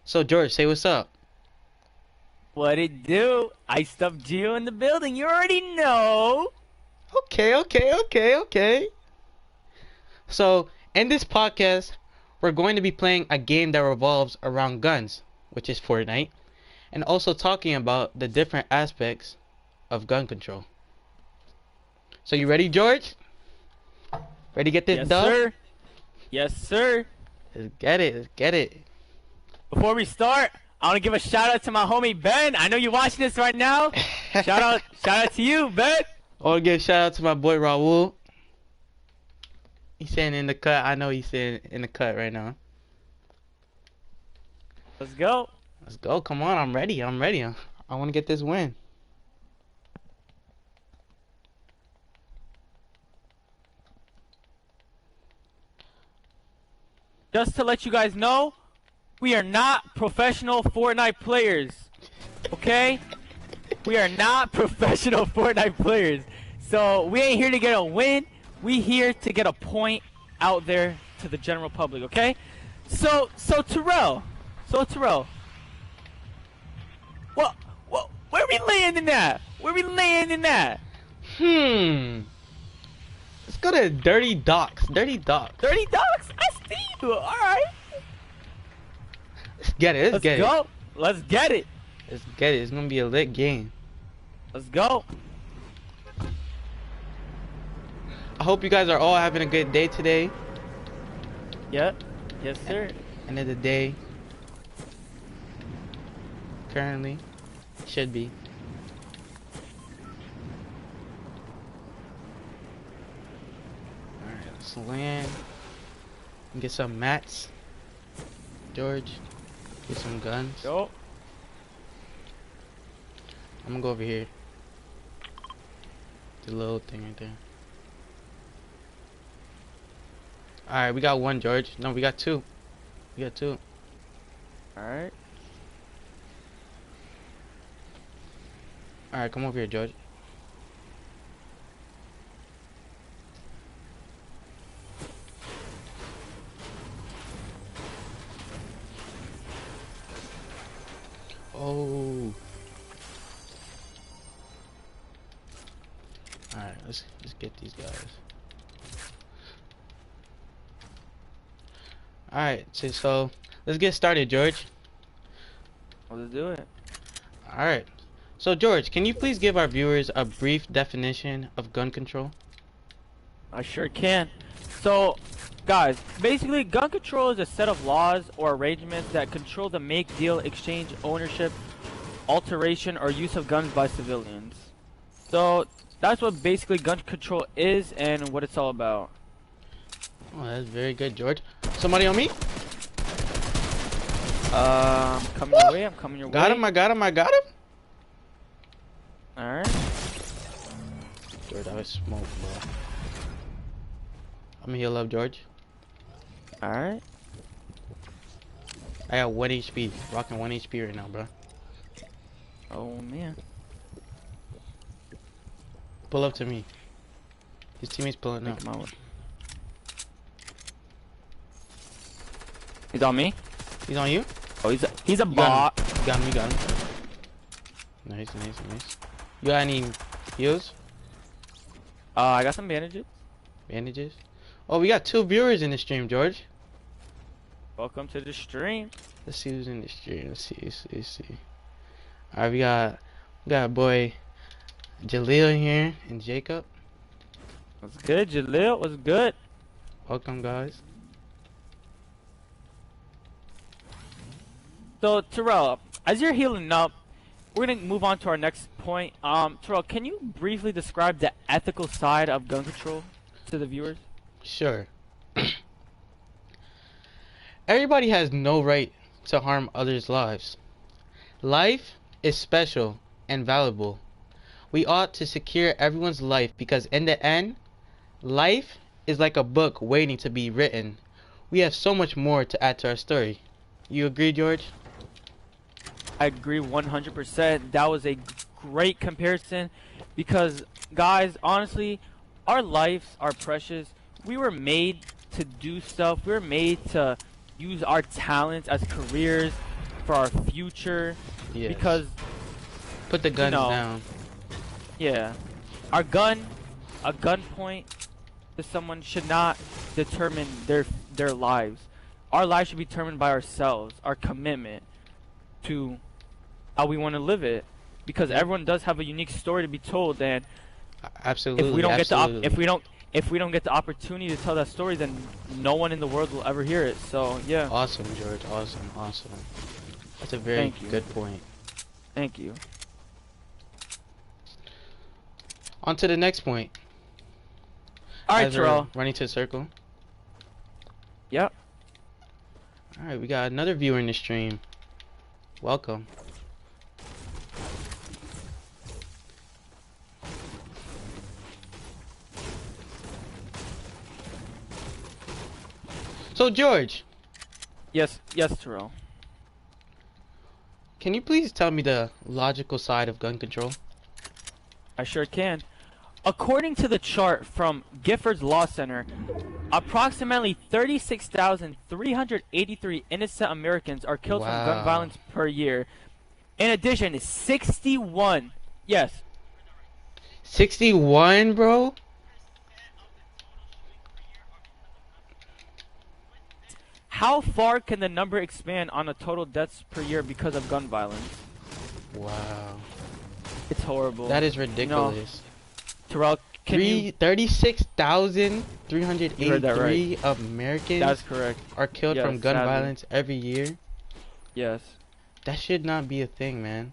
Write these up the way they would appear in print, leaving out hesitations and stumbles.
So George, say what's up. What it do? Iced up Geo in the building. You already know. Okay. So in this podcast, we're going to be playing a game that revolves around guns, which is Fortnite, and also talking about the different aspects of gun control. So you ready, George? Ready to get this Yes, dub? sir. Yes, sir. Let's get it. Let's get it. Before we start, I want to give a shout out to my homie Ben. I know you're watching this right now. Shout out to you, Ben. I want to give a shout out to my boy Raul. He's sitting in the cut. I know he's sitting in the cut right now. Let's go. Let's go. Come on. I'm ready. I want to get this win. Just to let you guys know, we are not professional Fortnite players. Okay? We are not professional Fortnite players. So we ain't here to get a win. We here to get a point out there to the general public, okay? So Terrell. Where we landing at? Let's go to Dirty Docks. Dirty Dogs? I see you. Alright. Let's get it. Let's go. Let's get it. It's gonna be a lit game. Let's go. I hope you guys are all having a good day today. Yep. Yes, sir. End of the day. Currently. Should be. Alright, let's land. Get some mats. George. Get some guns. Go. I'm gonna go over here. The little thing right there. Alright, we got one, George. No, we got two. Alright. Alright, come over here, George. Oh. Alright, let's get these guys. Alright, so let's get started, George. Let's do it. Alright. So George, can you please give our viewers a brief definition of gun control? I sure can. So, guys, basically, gun control is a set of laws or arrangements that control the make, deal, exchange, ownership, alteration, or use of guns by civilians. So, that's what basically gun control is and what it's all about. Oh, that's very good, George. Somebody on me? Coming your way, I'm coming your way. I got him. Alright. George, I was smoked, bro. I'm gonna heal up, George. Alright. I got 1 HP. Rocking 1 HP right now, bro. Oh, man. Pull up to me. His teammate's pulling up. He's on me. He's on you? Oh, he's a bot. You got him. Nice. You got any heals? I got some bandages. Bandages? Oh, we got 2 viewers in the stream, George. Welcome to the stream. Let's see who's in the stream. Let's see. Alright, we got boy Jaleel here and Jacob. What's good, Jaleel? What's good? Welcome, guys. So, Terrell, as you're healing up, we're gonna move on to our next point. Terrell, can you briefly describe the ethical side of gun control to the viewers? Sure. Everybody has no right to harm others' lives. Life is special and valuable. We ought to secure everyone's life because in the end, life is like a book waiting to be written. We have so much more to add to our story. You agree, George? I agree 100%. That was a great comparison because, guys, honestly, our lives are precious. We were made to do stuff. We were made to use our talents as careers. for our future. Yes. Because Put the guns know, down. yeah, a gun point to someone should not determine their lives. Our lives should be determined by ourselves, our commitment to how we want to live it. Because everyone does have a unique story to be told, and Absolutely. if we don't absolutely. get if we don't get the opportunity to tell that story, then no one in the world will ever hear it. So yeah. Awesome, George. Awesome. Awesome. That's a very Thank you. good point. Thank you. On to the next point. All right, As we're Terrell. running to the circle. Yep. All right, we got another viewer in the stream. Welcome. So George, Yes, Terrell. can you please tell me the logical side of gun control? I sure can. According to the chart from Giffords Law Center, approximately 36,383 innocent Americans are killed from gun Wow. violence per year. In addition, 61. Yes. 61, bro? How far can the number expand on the total deaths per year because of gun violence? Wow. It's horrible. That is ridiculous. Terrell, can you? 36,383 Americans That's correct. are killed from Yes, gun sadly. violence every year. Yes. That should not be a thing, man.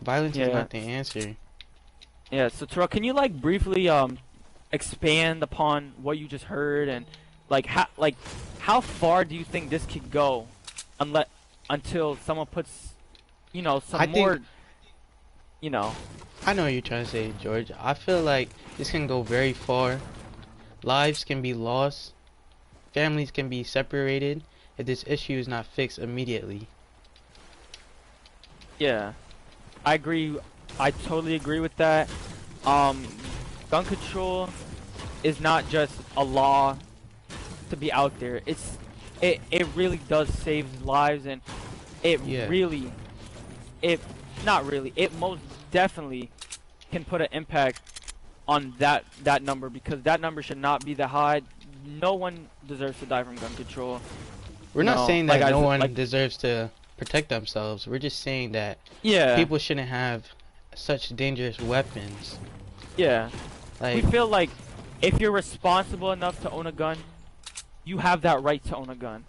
Violence is Yeah. not the answer. Yeah. So Terrell, can you like briefly expand upon what you just heard and how far do you think this could go, until someone puts, some I more, think- I know what you're trying to say, George. I feel like this can go very far. Lives can be lost. Families can be separated if this issue is not fixed immediately. Yeah, I agree. I totally agree with that. Gun control is not just a law to be out there. It really does save lives, and it Yeah. it most definitely can put an impact on that number, because that number should not be that high. No one deserves to die from gun control. We're not No, saying that like no one like- deserves to protect themselves. We're just saying that Yeah. people shouldn't have such dangerous weapons. Yeah. Like, We feel like if you're responsible enough to own a gun, you have that right to own a gun.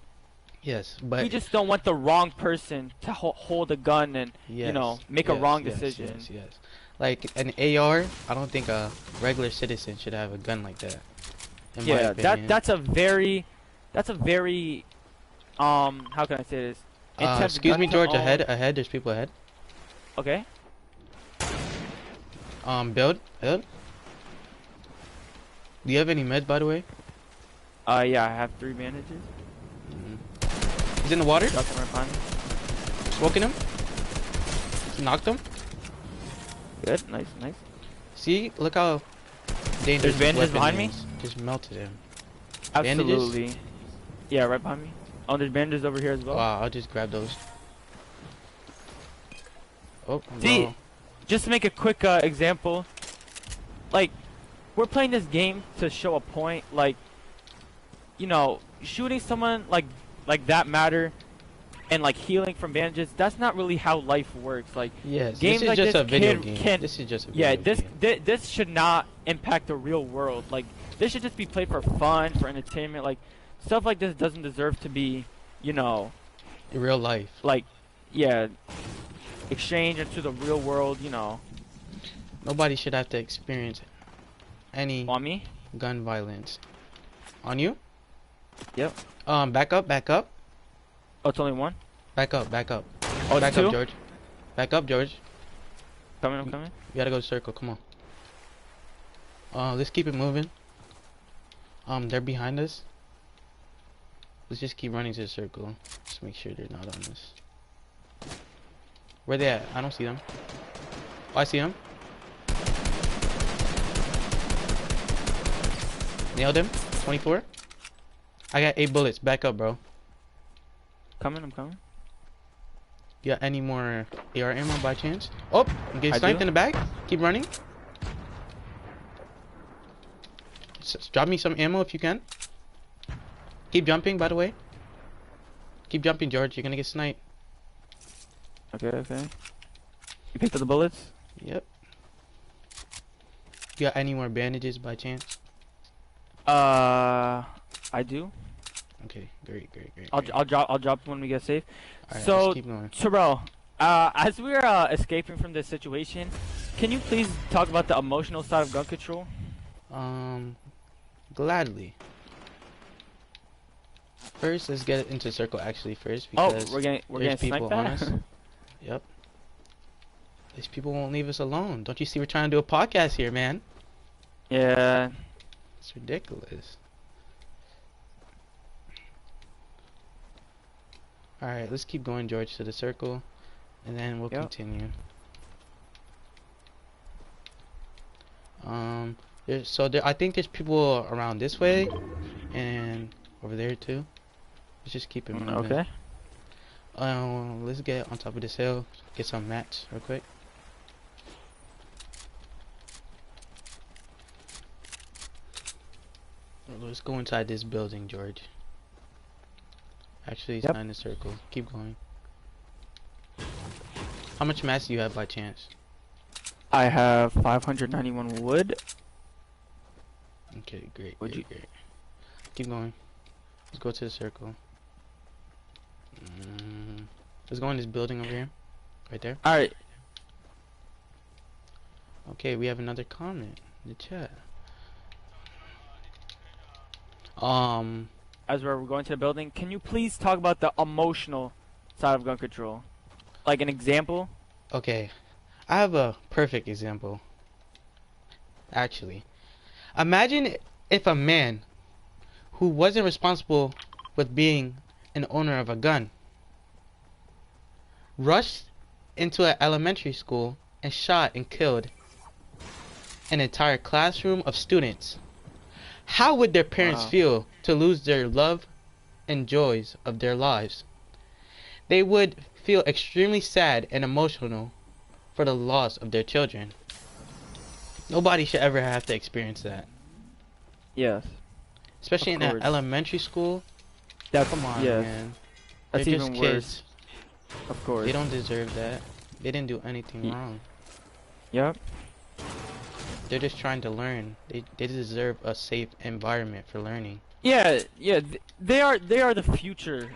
yes, but We just don't want the wrong person to hold a gun and yes, make a yes, wrong yes, decision. Yes, yes. Like an AR, I don't think a regular citizen should have a gun like that. In my Yeah, opinion. that's a very how can I say this? Intense excuse gun me, to George. own. Ahead. There's people ahead. Okay. Build. Do you have any meds, by the way? Yeah, I have 3 bandages. He's in the water. Got them right behind me. Smoking him. Knocked him. Good, nice. See, look how dangerous. There's bandages this weapon behind me? is. Just melted him. Bandages? Absolutely. Yeah, right behind me. Oh, there's bandages over here as well. Wow, I'll just grab those. Oh, See, bro. just to make a quick example, like, we're playing this game to show a point, like, shooting someone like that matter, and like healing from bandages, that's not really how life works. Like, Yes, games this is like just this a video can- game. can- This is just a yeah, video game. this should not impact the real world. Like, this should just be played for fun, for entertainment. Like, stuff like this doesn't deserve to be, In real life. like, yeah, exchange into the real world. Nobody should have to experience any On me. gun violence. On you? Yep. Back up. Oh, it's only one. Back up. Oh, Back it's 2. up, George. Back up, George. I'm coming. We gotta go to circle. Come on. Let's keep it moving. They're behind us. Let's just keep running to the circle. Just make sure they're not on us. Where they at? I don't see them. Oh, I see them. Nailed him. 24. I got 8 bullets. Back up, bro. I'm coming. You got any more AR ammo by chance? Oh, I'm getting I sniped do. in the back. Keep running. Drop me some ammo if you can. Keep jumping, by the way. Keep jumping, George. You're gonna get sniped. Okay, okay. You picked up the bullets? Yep. You got any more bandages by chance? I do. Okay, great, great, great. I'll drop when we get safe. Alright, So, let's keep going. Terrell, as we're escaping from this situation, can you please talk about the emotional side of gun control? Gladly. First, let's get into circle actually first Oh, because we're getting there's sniped people on at? us. Yep. These people won't leave us alone. Don't you see we're trying to do a podcast here, man? Yeah. It's ridiculous. Alright, let's keep going, George, to the circle, and then we'll Yep. continue. I think there's people around this way, and over there too. Let's just keep it moving. Okay. Let's get on top of this hill, get some mats real quick. Let's go inside this building, George. Actually, it's Yep. not in a circle. Keep going. How much mats do you have by chance? I have 591 wood. Okay, great, Would great, great. Keep going. Let's go to the circle. Let's go in this building over here. Right there. Alright. Okay, we have another comment in the chat. As we're going to the building, can you please talk about the emotional side of gun control? Like an example? Okay. I have a perfect example. Actually. Imagine if a man who wasn't responsible with being an owner of a gun rushed into an elementary school and shot and killed an entire classroom of students. How would their parents Wow. feel to lose their love and joys of their lives? They would feel extremely sad and emotional for the loss of their children. Nobody should ever have to experience that. Yes. Especially Of in an course. elementary school. That's, Come on, yes. man. That's They're even just worse. kids. Of course. They don't deserve that. They didn't do anything Ye- wrong. Yep. They're just trying to learn. They deserve a safe environment for learning. Yeah, yeah. They are the future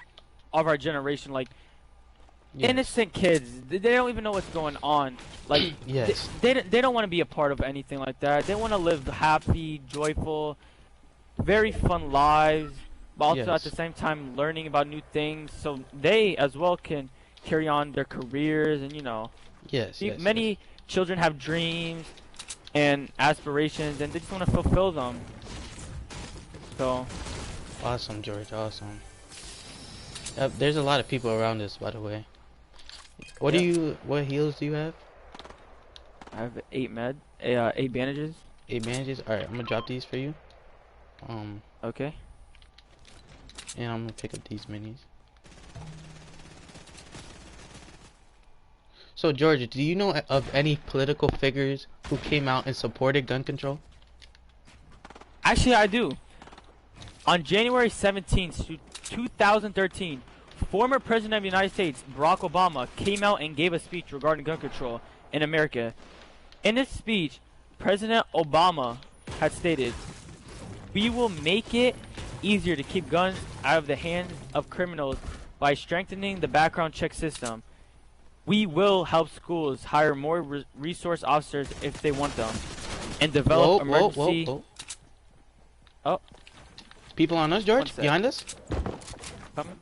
of our generation. Like Yes. innocent kids. They don't even know what's going on. Like Yes. they don't want to be a part of anything like that. They want to live happy, joyful, very fun lives, but also at Yes. the same time learning about new things, so they as well can carry on their careers and Yes. Yes. many children have dreams and aspirations and they just want to fulfill them. So Yes. Awesome, George. Awesome. Yep, there's a lot of people around us, by the way. What heals do you have? I have 8 bandages. 8 bandages. All right, I'm gonna drop these for you. Okay. And I'm gonna pick up these minis. So, George, do you know of any political figures who came out and supported gun control? Actually, I do. On January 17th, 2013, former President of the United States, Barack Obama, came out and gave a speech regarding gun control in America. In this speech, President Obama had stated, "We will make it easier to keep guns out of the hands of criminals by strengthening the background check system. We will help schools hire more resource officers if they want them, and develop emergency." Whoa. Oh. People on us, George? One sec. Behind us? Coming.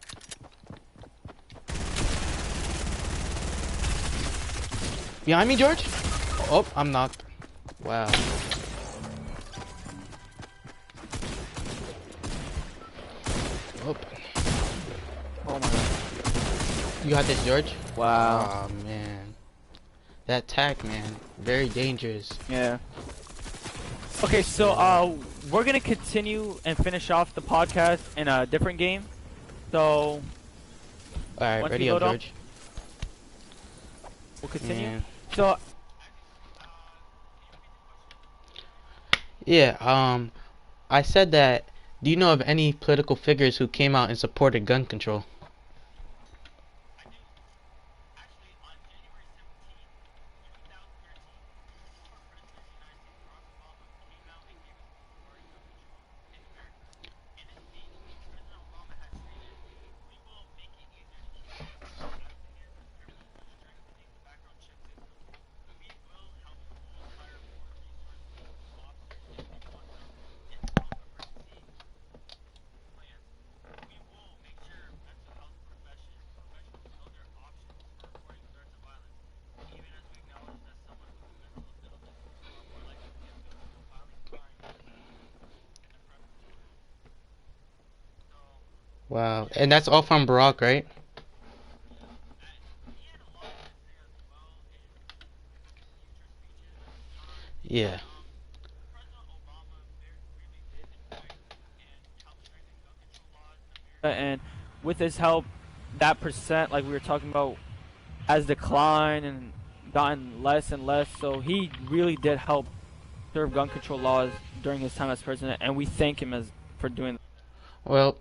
Behind me, George? Oh, I'm knocked. Wow. Oh, Oh my god. you got this, George? Wow. Oh, man. That tack, man. Very dangerous. Yeah. Okay, so we're gonna continue and finish off the podcast in a different game. So Alright, Once ready we up, load up- George. we'll continue. Yeah. So, Yeah. I said that. Do you know of any political figures who came out and supported gun control? Wow. And that's all from Barack, right? Yeah. and with his help, that percent, like we were talking about, has declined and gotten less and less. So he really did help serve gun control laws during his time as president, and we thank him as for doing that. Well,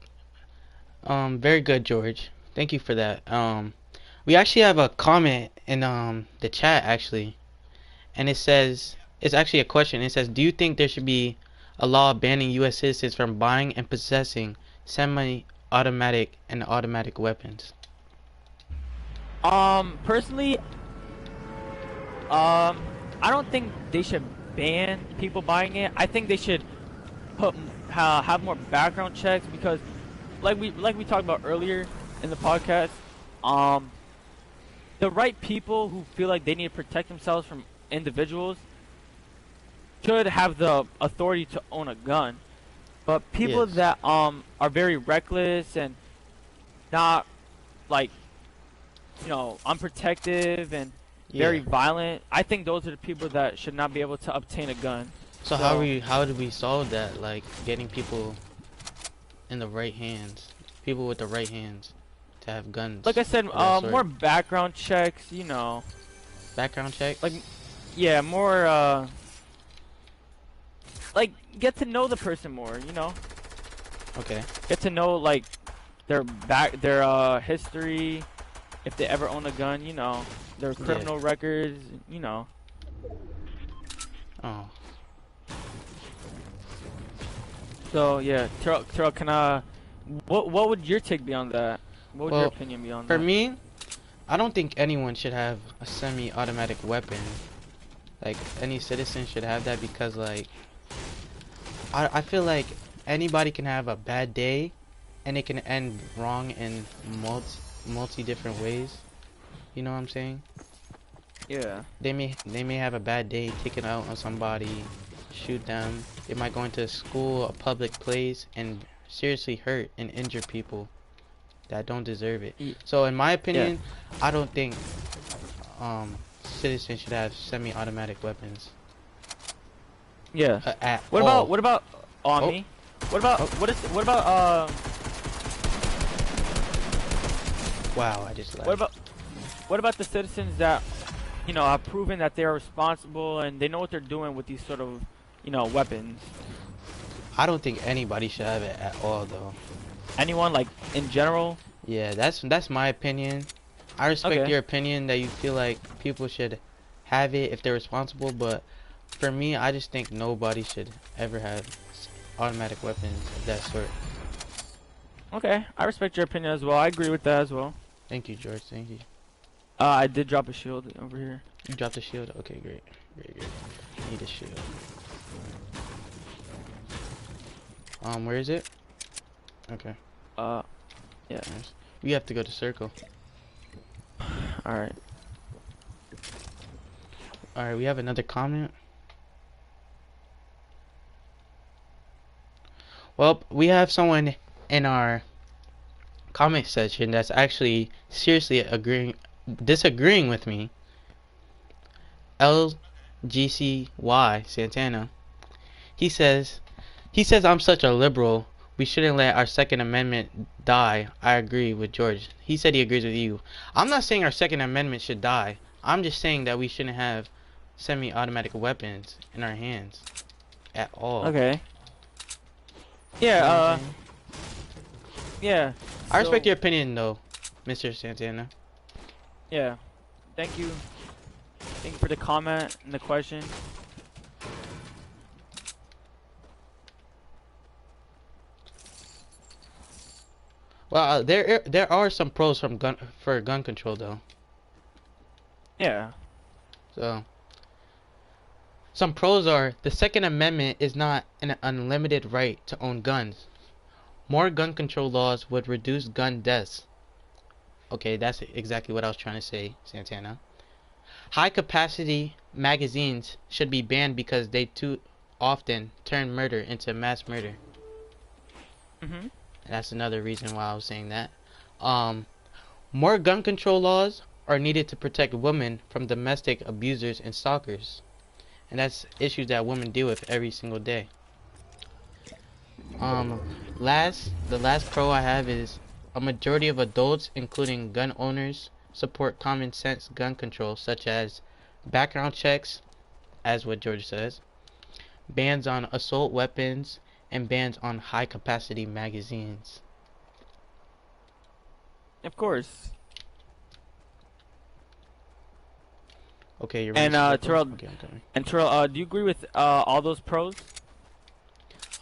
very good, George. Thank you for that. We actually have a comment in the chat actually, and it says it's actually a question. It says, "Do you think there should be a law banning U.S. citizens from buying and possessing semi-automatic and automatic weapons?" Personally, I don't think they should ban people buying it. I think they should put have more background checks because, like we talked about earlier in the podcast, the right people who feel like they need to protect themselves from individuals should have the authority to own a gun. But people Yes. that are very reckless and not like unprotective and very Yeah. violent, I think those are the people that should not be able to obtain a gun. So So how do we solve that? Like getting people in the right hands, people with the right hands, to have guns. like I said, of that sort. more background checks, Background check. like yeah, more like get to know the person more, Okay. get to know like their history, if they ever own a gun, their criminal records. Oh. So yeah, Terrell, what would your take be on that? What would your Well, opinion be on for that? me, I don't think anyone should have a semi-automatic weapon. Like any citizen should have that because like I feel like anybody can have a bad day and it can end wrong in multi different ways. You know what I'm saying? Yeah. They may have a bad day, take it out on somebody, shoot them. They might go into school, a public place, and seriously hurt and injure people that don't deserve it. Ye- So in my opinion, I don't think citizens should have semi-automatic weapons Yeah. at What all. about on Oh. me? What about Oh. what about Wow, I just what laughed. about the citizens that have proven that they are responsible and they know what they're doing with these sort of weapons? I don't think anybody should have it at all though. Anyone like in general? Yeah, that's my opinion. I respect Okay. your opinion that you feel like people should have it if they're responsible, but for me, I just think nobody should ever have automatic weapons of that sort. Okay, I respect your opinion as well. I agree with that as well. Thank you, George. Thank you. I did drop a shield over here. You dropped the shield? Okay, great. Great, great. Need a shield. Where is it? Okay, Yeah. nice. We have to go to circle. All right. Alright, we have another comment. Well, we have someone in our comment section that's actually seriously disagreeing with me. LGCY Santana. He says I'm such a liberal. We shouldn't let our Second Amendment die. I agree with George. He said he agrees with you. I'm not saying our Second Amendment should die. I'm just saying that we shouldn't have semi-automatic weapons in our hands at all. Okay. You know what I'm Yeah. saying? Yeah. I respect So, your opinion though, Mr. Santana. Yeah. Thank you. Thank you for the comment and the question. Well, there are some pros from gun control though. Yeah. So some pros are the Second Amendment is not an unlimited right to own guns. More gun control laws would reduce gun deaths. Okay, that's exactly what I was trying to say, Santana. High capacity magazines should be banned because they too often turn murder into mass murder. Mhm. That's another reason why I was saying that. More gun control laws are needed to protect women from domestic abusers and stalkers. And that's issues that women deal with every single day. The last pro I have is a majority of adults, including gun owners, support common sense gun control, such as background checks, as what George says, bans on assault weapons, and bans on high capacity magazines. Of course. Okay, you're And ready to Terrell, Okay, I'm coming. do you agree with all those pros?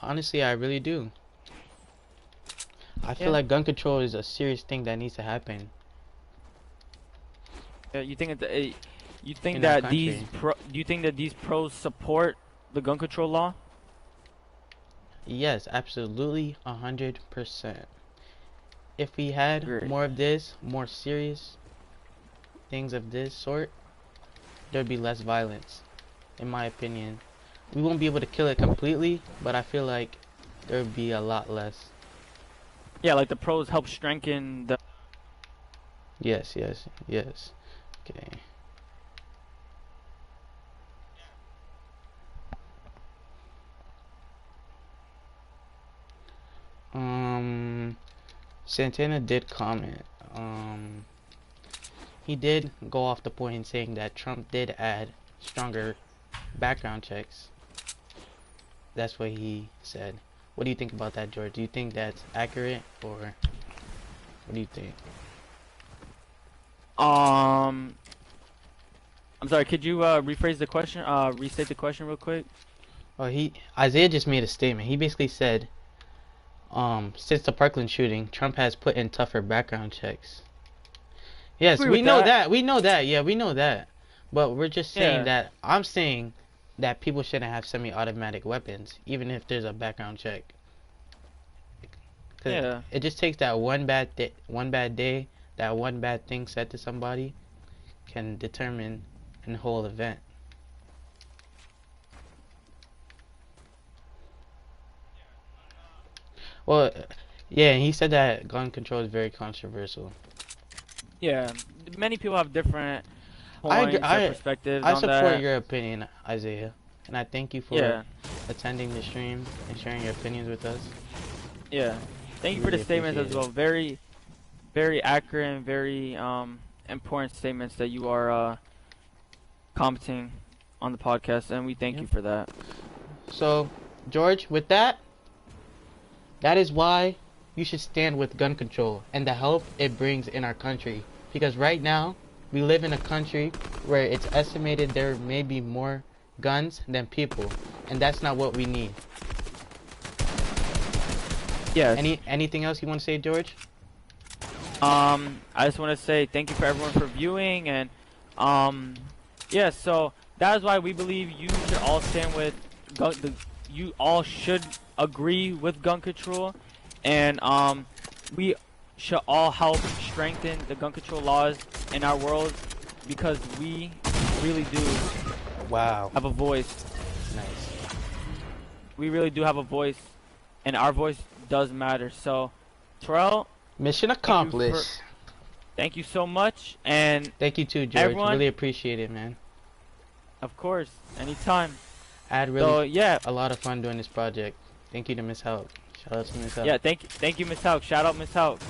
Honestly, I really do. I feel Yeah. like gun control is a serious thing that needs to happen You think you think in our that these country. do you think that these pros support the gun control law? Yes, absolutely, 100%. If we had Great. more of this, more serious things of this sort, there'd be less violence, in my opinion. We won't be able to kill it completely, but I feel like there would be a lot less. Yeah, like the pros help strengthen the. Yes, yes, yes. Okay. Santana did comment. He did go off the point in saying that Trump did add stronger background checks. That's what he said. What do you think about that, George? Do you think that's accurate, or what do you think? I'm sorry. Could you rephrase the question? Restate the question real quick. Well, Isaiah just made a statement. He basically said, since the Parkland shooting, Trump has put in tougher background checks. Yes, Agree we with know that. that. We know that. Yeah, we know that. But we're just saying Yeah. that I'm saying that people shouldn't have semi-automatic weapons, even if there's a background check. 'Cause Yeah. it just takes that one bad day, that one bad thing said to somebody, can determine an whole event. Well, yeah, and he said that gun control is very controversial. Yeah. Many people have different I agree. points or perspectives I on support that. your opinion, Isaiah, and I thank you for Yeah. attending the stream and sharing your opinions with us. Yeah. Thank you for the Really statements as appreciate well. Very, very accurate and very important statements that you are commenting on the podcast, and we thank Yep. you for that. So, George, with that, that is why you should stand with gun control and the help it brings in our country. Because right now, we live in a country where it's estimated there may be more guns than people, and that's not what we need. Yes. Anything else you want to say, George? I just want to say thank you for everyone for viewing, and yeah. So that is why we believe you should all stand with you all should agree with gun control, and we should all help strengthen the gun control laws in our world because we really do Wow. have a voice. Nice. We really do have a voice, and our voice does matter. So, Terrell, Mission accomplished. thank you so much, and Thank you too, George. everyone- Really appreciate it, man. of course, anytime. I had So really yeah, a lot of fun doing this project. Thank you to Miss Help. Shout out to Miss Help. yeah, thank you, Miss Hauk. Shout out, Miss Hauk.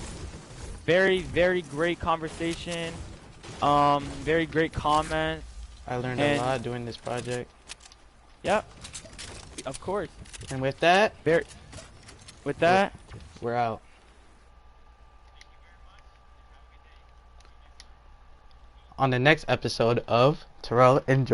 Very, very great conversation. Very great comment. I learned And- a lot doing this project. Yep. Of course. And with that, Very. With that. we're out. On the next episode of Terrell and George.